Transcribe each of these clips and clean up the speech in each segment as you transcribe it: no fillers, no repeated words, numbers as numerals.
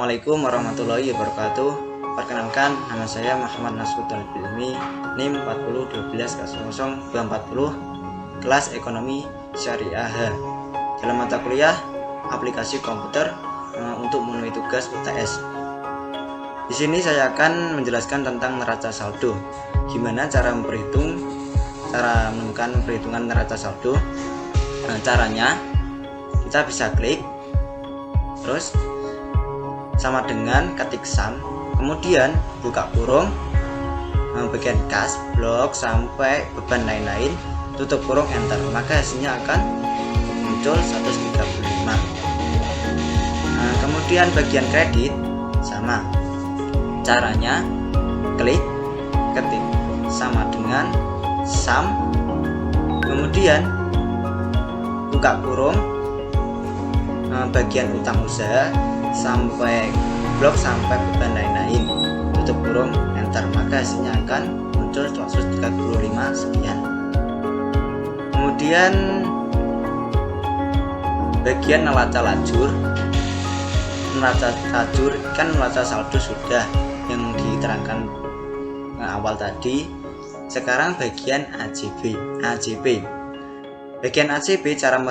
Assalamualaikum warahmatullahi wabarakatuh. Perkenalkan, nama saya Muhammad Nasrul Talibulmi, NIM 401210240, kelas Ekonomi Syariah H. Dalam mata kuliah aplikasi komputer untuk memenuhi tugas UTS. Di sini saya akan menjelaskan tentang neraca saldo. Gimana cara menemukan perhitungan neraca saldo. Caranya kita bisa klik, terus sama dengan ketik sum, kemudian buka kurung, bagian kas, blok sampai beban lain-lain, tutup kurung, enter, maka hasilnya akan muncul 135. Kemudian bagian kredit sama, caranya klik, ketik sama dengan sum, kemudian buka kurung, bagian utang usaha sampai blok sampai beban lain-lain, tutup kurung, enter, maka hasilnya akan muncul 135 sekian. Kemudian bagian neraca lajur kan neraca saldo sudah yang diterangkan awal tadi. Sekarang bagian AJB. Bagian AJB cara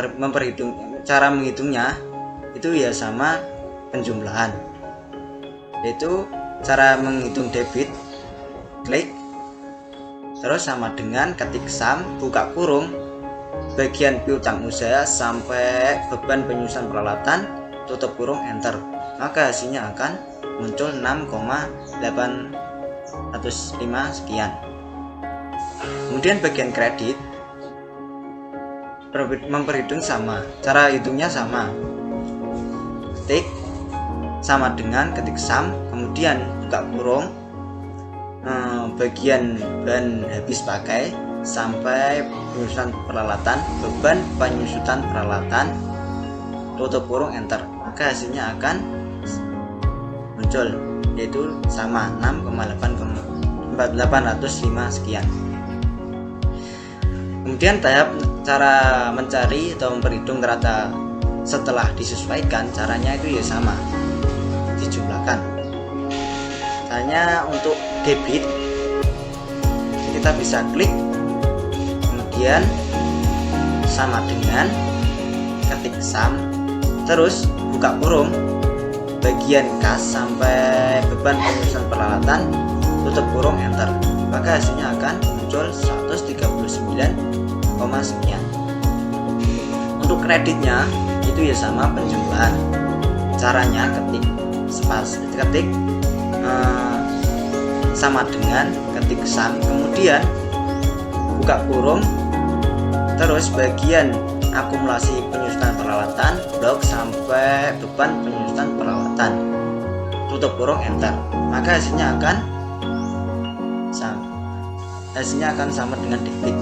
menghitungnya itu ya sama penjumlahan, yaitu cara menghitung debit, klik, terus sama dengan ketik sum, buka kurung, bagian piutang usaha sampai beban penyusunan peralatan, tutup kurung, enter, maka hasilnya akan muncul 6,805 sekian. Kemudian bagian kredit memperhitung sama, cara hitungnya sama, ketik sama dengan ketik sum, kemudian buka kurung, bagian bahan habis pakai sampai penyusunan peralatan, beban penyusunan peralatan, tutup kurung, enter, maka hasilnya akan muncul, yaitu sama 6,805 sekian. Kemudian tahap cara mencari atau memperhitung neraca setelah disesuaikan, caranya itu ya sama, dijumlahkan. Hanya untuk debit kita bisa klik, kemudian sama dengan ketik sum, terus buka kurung, bagian kas sampai beban penyusunan peralatan, tutup kurung, enter, maka hasilnya akan muncul 139, sekian. Untuk kreditnya itu ya sama penjumlahan, caranya ketik sama dengan ketik sum, kemudian buka kurung, terus bagian akumulasi penyusunan peralatan, blok sampai beban penyusunan peralatan, tutup kurung, enter, maka hasilnya akan sama dengan debit,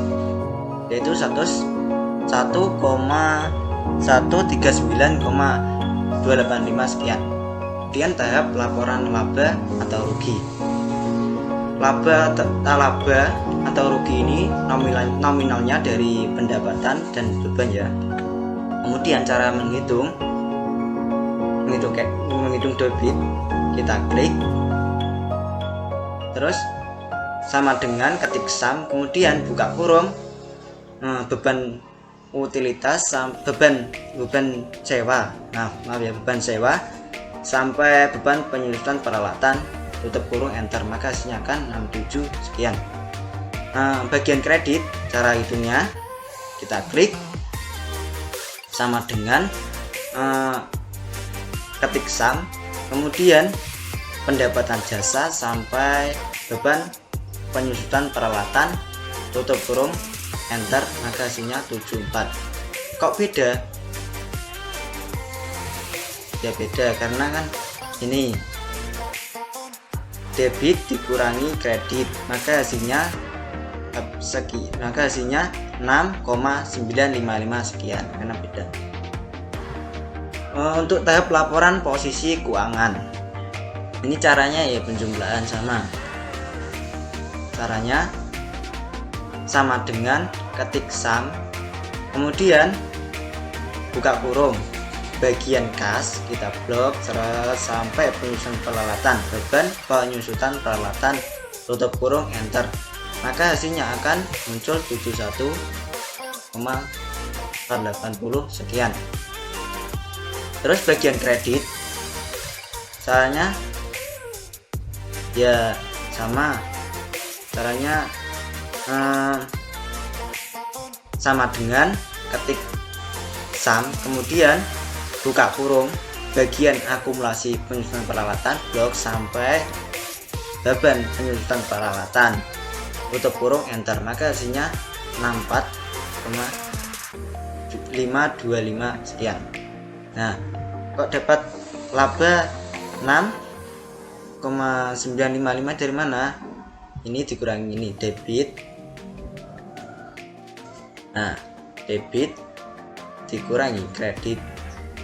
yaitu 139,285 sekian. Kemudian tahap laporan laba atau rugi. Laba atau rugi ini nominalnya dari pendapatan dan beban ya. Kemudian cara menghitung debit, kita klik, terus sama dengan ketik sum, kemudian buka kurung, beban utilitas, beban sewa, beban sewa sampai beban penyusunan peralatan, tutup kurung, enter, maka hasilnya akan 67 sekian. Bagian kredit, cara hitungnya kita klik sama dengan ketik sum, kemudian pendapatan jasa sampai beban penyusunan peralatan, tutup kurung, enter, maka hasilnya 74. Kok beda? Ya beda karena kan ini debit dikurangi kredit, maka hasilnya 6,955 sekian, karena beda. Untuk tahap laporan posisi keuangan, ini caranya ya penjumlahan sama, caranya sama dengan ketik sum, kemudian buka kurung, bagian kas kita blok sampai penyusutan peralatan, beban penyusutan peralatan, tutup kurung, enter, maka hasilnya akan muncul 71,480 sekian. Terus bagian kredit caranya ya sama, caranya sama dengan ketik sum, kemudian buka kurung, bagian akumulasi penyusutan peralatan, blok sampai beban penyusutan peralatan, tutup kurung, enter, maka hasilnya 64,525 sekian. Nah, kok dapat laba 6,955 dari mana? Ini dikurangi ini debit. Nah, debit dikurangi kredit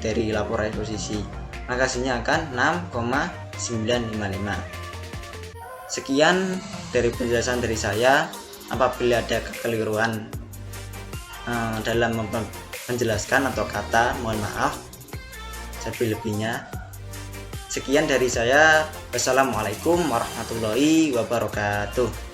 dari laporan posisi, maka hasilnya akan 6,955. Sekian dari penjelasan dari saya. Apabila ada kekeliruan dalam menjelaskan atau kata, mohon maaf selebih-lebihnya. Sekian dari saya. Wassalamualaikum warahmatullahi wabarakatuh.